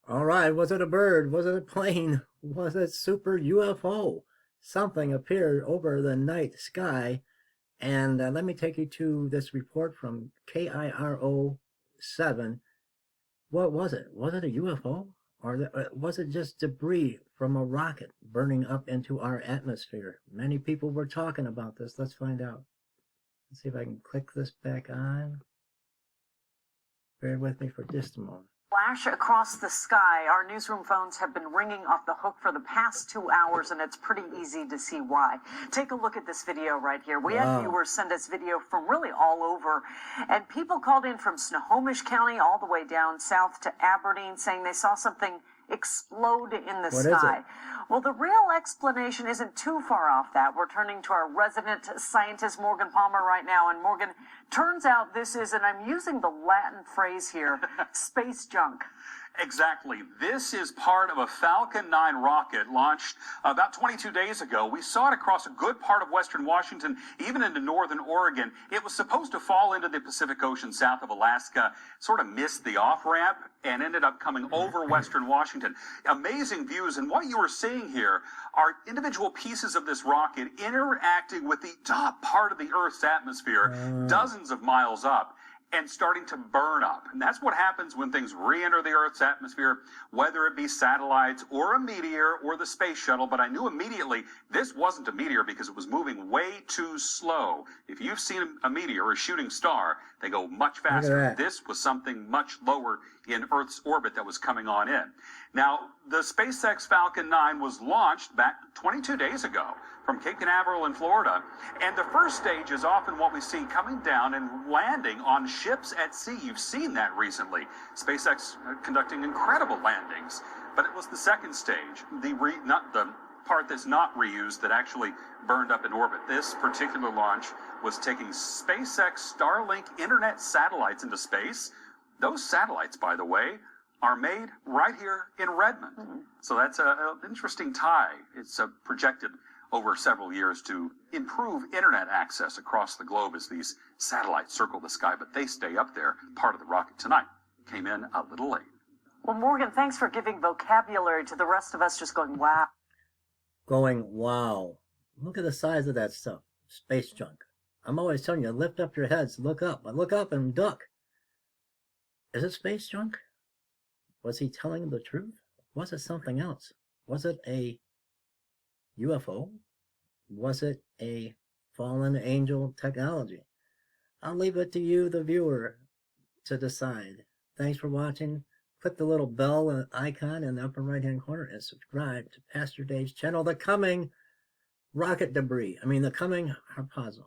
All right, was it a bird? Was it a plane? Was it super UFO? Something appeared over the night sky. And let me take you to this report from KIRO 7. What was it? Was it a UFO? Or was it just debris from a rocket burning up into our atmosphere? Many people were talking about this. Let's find out. Let's see if I can click this back on. Bear with me for just a moment. Flash across the sky. Our newsroom phones have been ringing off the hook for the past 2 hours, and it's pretty easy to see why. Take a look at this video right here. We had viewers send us video from really all over, and people called in from Snohomish County all the way down south to Aberdeen saying they saw something explode in the sky. Well, the real explanation isn't too far off that. We're turning to our resident scientist, Morgan Palmer, right now. And Morgan, turns out this is, and I'm using the Latin phrase here, space junk. Exactly. This is part of a Falcon 9 rocket launched about 22 days ago. We saw it across a good part of western Washington, even into northern Oregon. It was supposed to fall into the Pacific Ocean south of Alaska, sort of missed the off-ramp, and ended up coming over western Washington. Amazing views, and what you are seeing here are individual pieces of this rocket interacting with the top part of the Earth's atmosphere, dozens of miles up, and starting to burn up. And that's what happens when things re-enter the Earth's atmosphere, whether it be satellites or a meteor or the space shuttle. But I knew immediately this wasn't a meteor because it was moving way too slow. If you've seen a meteor or a shooting star, they go much faster. This was something much lower in Earth's orbit that was coming on in. Now, the SpaceX Falcon 9 was launched back 22 days ago from Cape Canaveral in Florida. And the first stage is often what we see coming down and landing on ships at sea. You've seen that recently. SpaceX conducting incredible landings. But it was the second stage, the part that's not reused that actually burned up in orbit. This particular launch was taking SpaceX Starlink internet satellites into space. Those satellites, by the way, are made right here in Redmond. So that's an interesting tie. It's projected over several years to improve internet access across the globe as these satellites circle the sky, but they stay up there. Part of the rocket tonight came in a little late. Well, Morgan, thanks for giving vocabulary to the rest of us just going, wow. Going, wow. Look at the size of that stuff. Space junk. I'm always telling you, lift up your heads, look up and duck. Is it space junk? Was he telling the truth? Was it something else? Was it a UFO? Was it a fallen angel technology? I'll leave it to you, the viewer, to decide. Thanks for watching. Click the little bell icon in the upper right-hand corner and subscribe to Pastor Dave's channel, The Coming Rocket Debris. The Coming Harpazo.